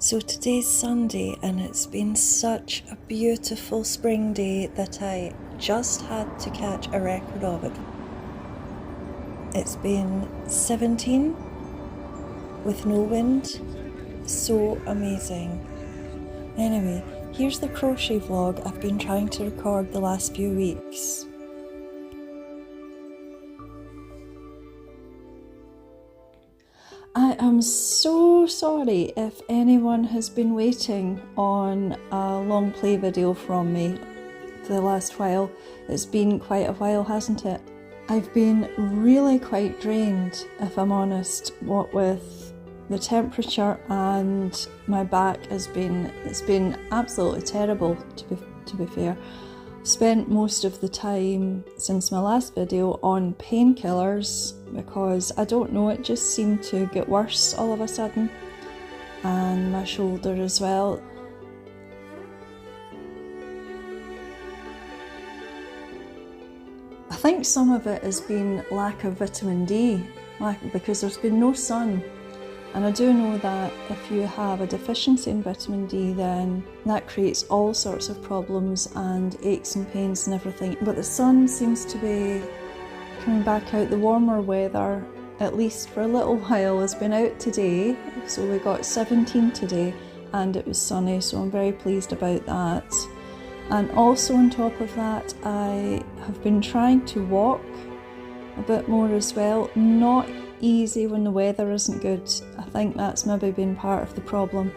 So today's Sunday and it's been such a beautiful spring day that I just had to catch a record of it. It's been 17 with no wind, so amazing. Anyway, here's the crochet vlog I've been trying to record the last few weeks. I am so sorry if anyone has been waiting on a long play video from me for the last while. It's been quite a while, hasn't it? I've been really quite drained, if I'm honest, what with the temperature, and my back it's been absolutely terrible, to be fair. Spent most of the time since my last video on painkillers because I don't know, it just seemed to get worse all of a sudden, and my shoulder as well. I think some of it has been lack of vitamin D, because there's been no sun. And I do know that if you have a deficiency in vitamin D, then that creates all sorts of problems and aches and pains and everything. But the sun seems to be coming back out. The warmer weather, at least for a little while, has been out today. So we got 17 today and it was sunny, so I'm very pleased about that. And also on top of that, I have been trying to walk a bit more as well. Not easy when the weather isn't good. I think that's maybe been part of the problem,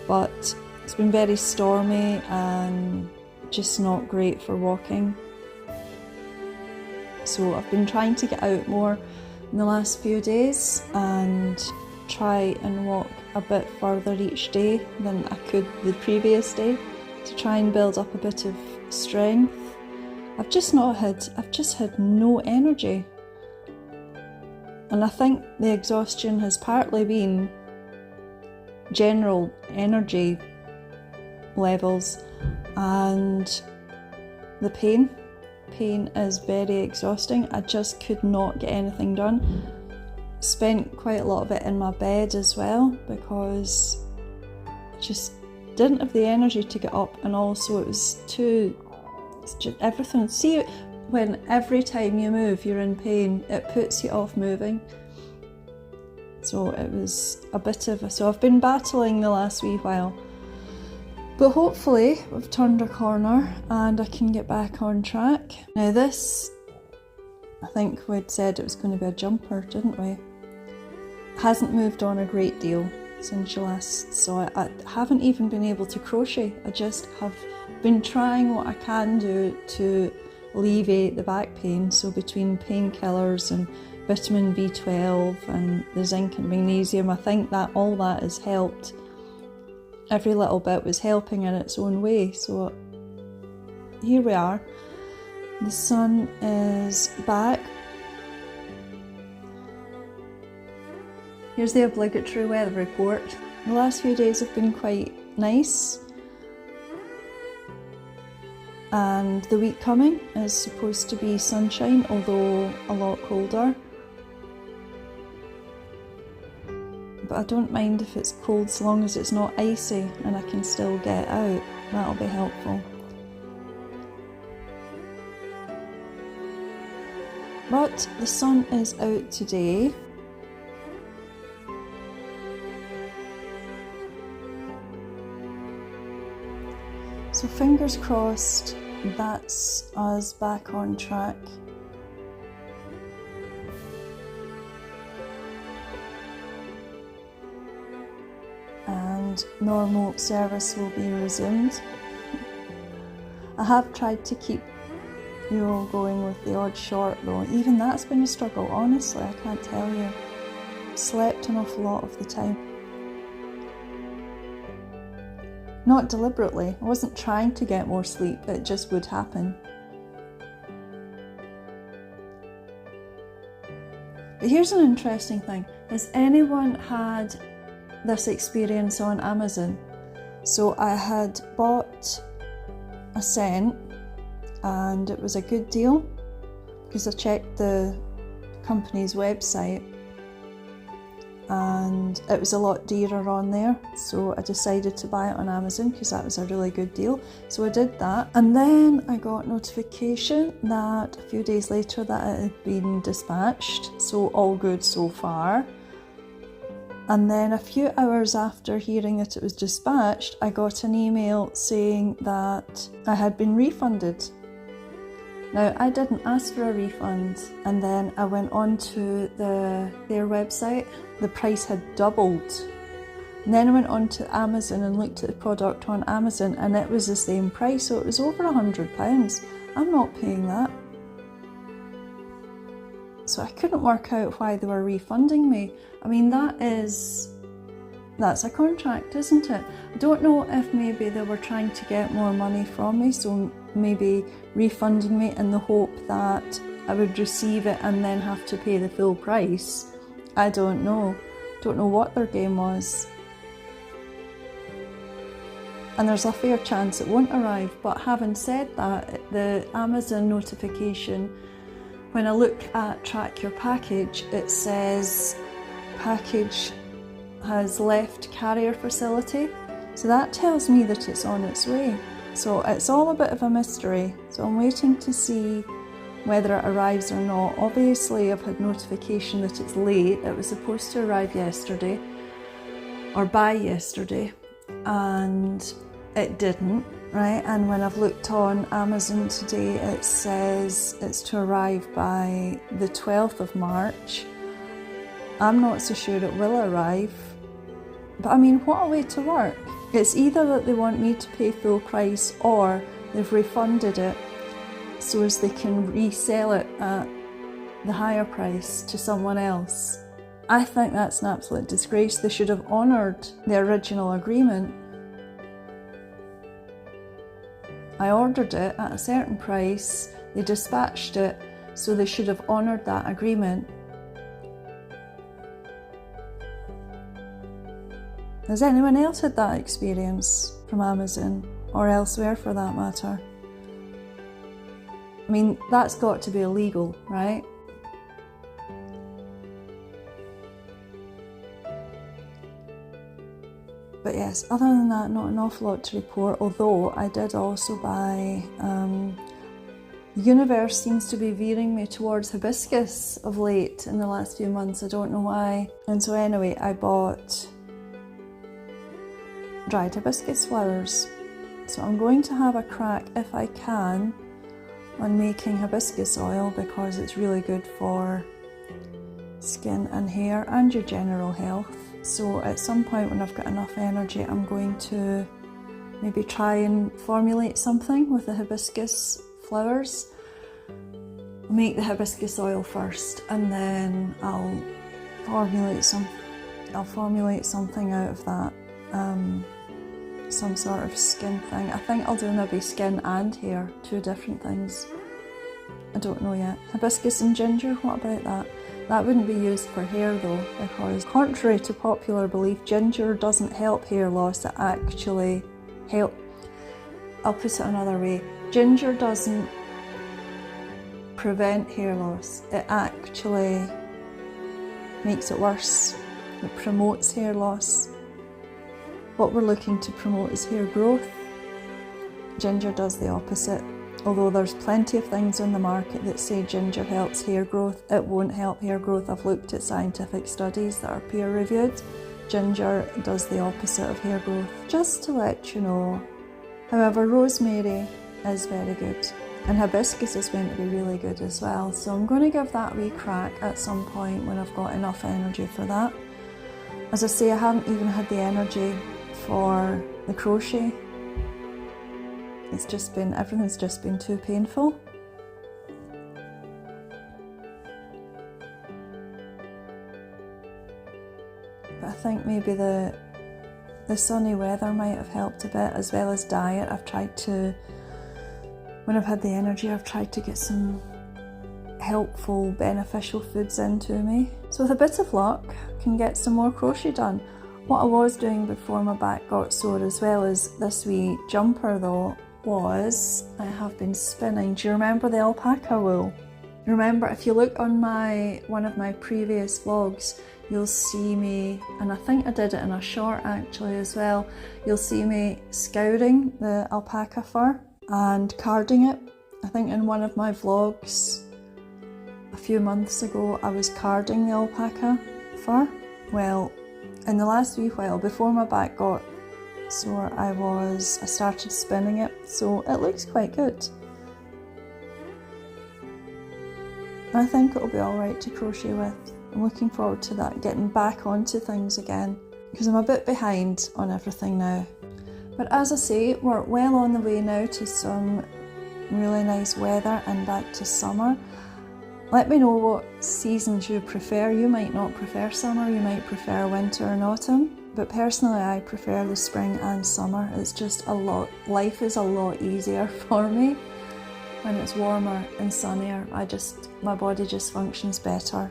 but it's been very stormy and just not great for walking. So I've been trying to get out more in the last few days and try and walk a bit further each day than I could the previous day to try and build up a bit of strength. I've just had no energy. And I think the exhaustion has partly been general energy levels, and the pain. Pain is very exhausting. I just could not get anything done. Spent quite a lot of it in my bed as well because I just didn't have the energy to get up, and also it's just everything. See, when every time you move you're in pain, it puts you off moving. So it was a bit of so I've been battling the last wee while, but hopefully we've turned a corner and I can get back on track. Now this, I think we'd said it was going to be a jumper, didn't we? Hasn't moved on a great deal since you last saw it. I haven't even been able to crochet. I just have been trying what I can do to alleviate the back pain. So between painkillers and vitamin B12 and the zinc and magnesium, I think that all that has helped. Every little bit was helping in its own way. So here we are. The sun is back. Here's the obligatory weather report. The last few days have been quite nice. And the week coming is supposed to be sunshine, although a lot colder. But I don't mind if it's cold so long as it's not icy and I can still get out. That'll be helpful. But the sun is out today. So fingers crossed, that's us back on track. And normal service will be resumed. I have tried to keep going with the odd short though. Even that's been a struggle, honestly, I can't tell you. Slept an awful lot of the time. Not deliberately, I wasn't trying to get more sleep, it just would happen. But here's an interesting thing. Has anyone had this experience on Amazon? So I had bought a scent and it was a good deal because I checked the company's website and it was a lot dearer on there, so I decided to buy it on Amazon because that was a really good deal. So I did that, and then I got notification that a few days later that it had been dispatched, so all good so far. And then a few hours after hearing that it was dispatched, I got an email saying that I had been refunded. Now, I didn't ask for a refund, and then I went on to their website. The price had doubled. And then I went on to Amazon and looked at the product on Amazon, and it was the same price, so it was over £100. I'm not paying that. So I couldn't work out why they were refunding me. I mean, that's a contract, isn't it? I don't know if maybe they were trying to get more money from me, so maybe refunding me in the hope that I would receive it and then have to pay the full price. I don't know. Don't know what their game was. And there's a fair chance it won't arrive, but having said that, the Amazon notification, when I look at track your package, it says package has left carrier facility. So that tells me that it's on its way. So it's all a bit of a mystery. So I'm waiting to see whether it arrives or not. Obviously, I've had notification that it's late. It was supposed to arrive yesterday, or by yesterday, and it didn't. Right, and when I've looked on Amazon today, it says it's to arrive by the 12th of March. I'm not so sure it will arrive, but I mean, what a way to work. It's either that they want me to pay full price, or they've refunded it so as they can resell it at the higher price to someone else. I think that's an absolute disgrace. They should have honoured the original agreement. I ordered it at a certain price, they dispatched it, so they should have honoured that agreement. Has anyone else had that experience from Amazon, or elsewhere for that matter? I mean, that's got to be illegal, right? But yes, other than that, not an awful lot to report, although I did also buy, the universe seems to be veering me towards hibiscus of late in the last few months, I don't know why. And so anyway, I bought dried hibiscus flowers. So I'm going to have a crack, if I can, on making hibiscus oil, because it's really good for skin and hair and your general health. So at some point when I've got enough energy, I'm going to maybe try and formulate something with the hibiscus flowers. Make the hibiscus oil first, and then I'll formulate something out of that. Some sort of skin thing. I think I'll do maybe skin and hair, two different things. I don't know yet. Hibiscus and ginger, what about that? That wouldn't be used for hair though, because contrary to popular belief, ginger doesn't help hair loss, it actually I'll put it another way. Ginger doesn't prevent hair loss, it actually makes it worse. It promotes hair loss. What we're looking to promote is hair growth. Ginger does the opposite. Although there's plenty of things on the market that say ginger helps hair growth, it won't help hair growth. I've looked at scientific studies that are peer reviewed. Ginger does the opposite of hair growth. Just to let you know. However, rosemary is very good, and hibiscus is going to be really good as well. So I'm going to give that a wee crack at some point when I've got enough energy for that. As I say, I haven't even had the energy for the crochet. Everything's just been too painful. But I think maybe the sunny weather might have helped a bit, as well as diet. When I've had the energy, I've tried to get some helpful, beneficial foods into me. So with a bit of luck, I can get some more crochet done. What I was doing before my back got sore, as well as this wee jumper though, was I have been spinning. Do you remember the alpaca wool? Remember, if you look on one of my previous vlogs, you'll see me, and I think I did it in a short actually as well, you'll see me scouring the alpaca fur and carding it. I think in one of my vlogs a few months ago I was carding the alpaca fur. Well, in the last wee while, before my back got sore, I started spinning it, so it looks quite good. I think it'll be alright to crochet with. I'm looking forward to that, getting back onto things again, because I'm a bit behind on everything now. But as I say, we're well on the way now to some really nice weather and back to summer. Let me know what seasons you prefer. You might not prefer summer, you might prefer winter and autumn, but personally I prefer the spring and summer. It's just life is a lot easier for me when it's warmer and sunnier. My body just functions better.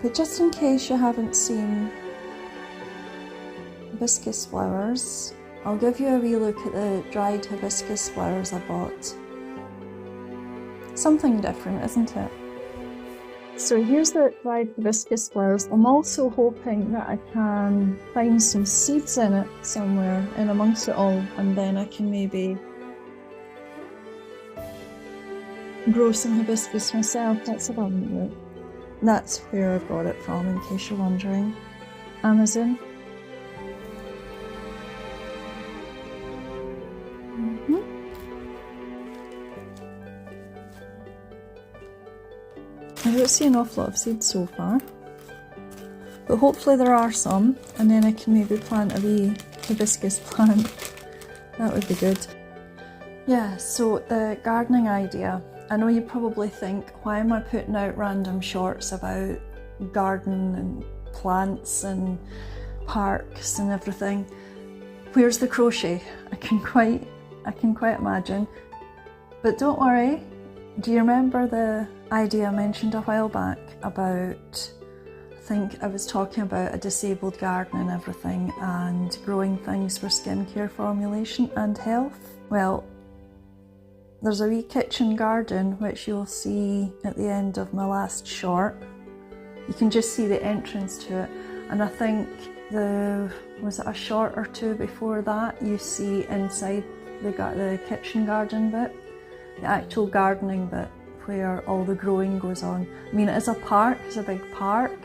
But just in case you haven't seen hibiscus flowers, I'll give you a wee look at the dried hibiscus flowers I bought. Something different, isn't it? So here's the dried hibiscus flowers. I'm also hoping that I can find some seeds in it somewhere in amongst it all, and then I can maybe grow some hibiscus myself. Let's have a look. That's where I got it from, in case you're wondering. Amazon. I don't see an awful lot of seeds so far, but hopefully there are some, and then I can maybe plant a wee hibiscus plant. That would be good. Yeah, so the gardening idea. I know you probably think, why am I putting out random shorts about garden and plants and parks and everything? Where's the crochet? I can quite imagine. But don't worry. Do you remember the idea I mentioned a while back about, I think I was talking about a disabled garden and everything, and growing things for skincare formulation and health? Well, there's a wee kitchen garden which you'll see at the end of my last short. You can just see the entrance to it, and I think was it a short or two before that, you see inside the kitchen garden bit, the actual gardening bit where all the growing goes on. I mean, it is a park, it's a big park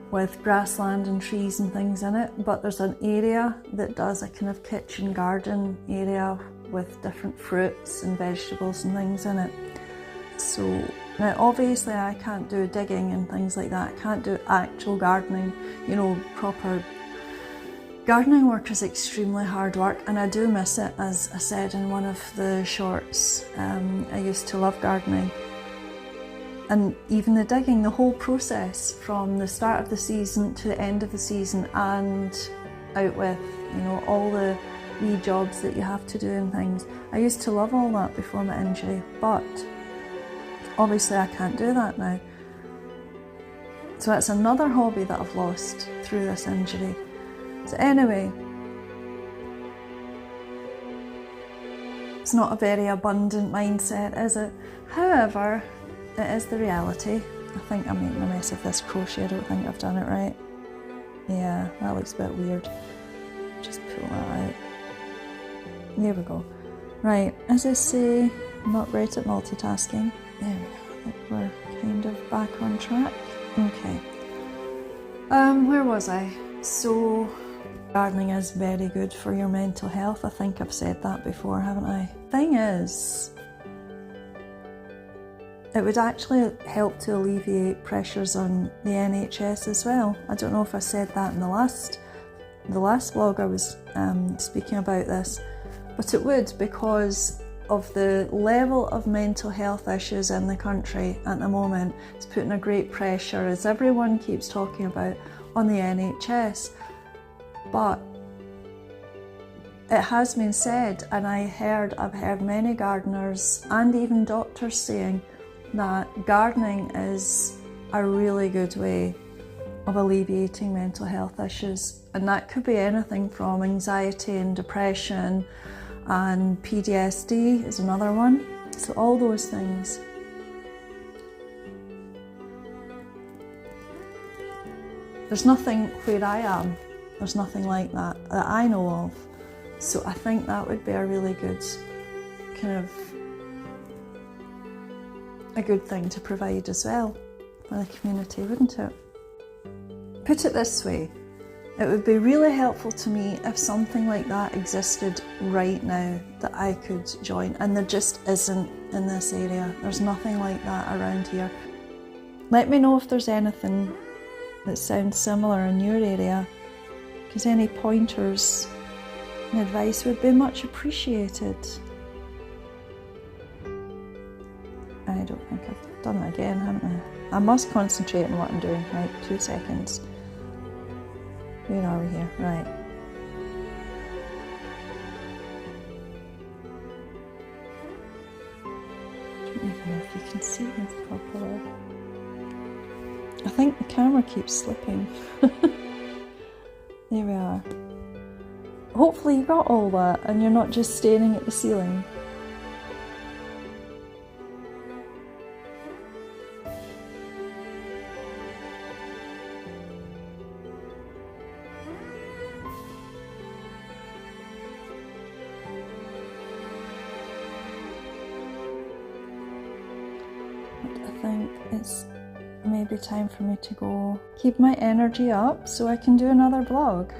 with grassland and trees and things in it, but there's an area that does a kind of kitchen garden area with different fruits and vegetables and things in it. So now obviously I can't do digging and things like that, I can't do actual gardening, you know, proper gardening work is extremely hard work, and I do miss it, as I said in one of the shorts. I used to love gardening, and even the digging, the whole process from the start of the season to the end of the season, and out with, you know, all the wee jobs that you have to do and things. I used to love all that before my injury, but obviously I can't do that now. So that's another hobby that I've lost through this injury. So anyway, it's not a very abundant mindset, is it? However, it is the reality. I think I'm making a mess of this crochet. I don't think I've done it right. Yeah, that looks a bit weird. Just pull that out. There we go. Right, as I say, I'm not great at multitasking. There we go. I think we're kind of back on track. Okay. Where was I? So, gardening is very good for your mental health. I think I've said that before, haven't I? Thing is, it would actually help to alleviate pressures on the NHS as well. I don't know if I said that in the last vlog I was speaking about this, but it would, because of the level of mental health issues in the country at the moment. It's putting a great pressure, as everyone keeps talking about, on the NHS. But it has been said, and I've heard many gardeners and even doctors saying that gardening is a really good way of alleviating mental health issues, and that could be anything from anxiety and depression, and PTSD is another one. So all those things. There's nothing where I am, there's nothing like that that I know of. So I think that would be a really good a good thing to provide as well for the community, wouldn't it? Put it this way, it would be really helpful to me if something like that existed right now that I could join, and there just isn't in this area. There's nothing like that around here. Let me know if there's anything that sounds similar in your area, because any pointers and advice would be much appreciated. I don't think I've done it again, haven't I? I must concentrate on what I'm doing. Right, 2 seconds. Where are we here? Right. I don't even know if you can see me properly. I think the camera keeps slipping. There we are. Hopefully you got all that and you're not just staring at the ceiling. I think it's maybe time for me to go keep my energy up so I can do another vlog.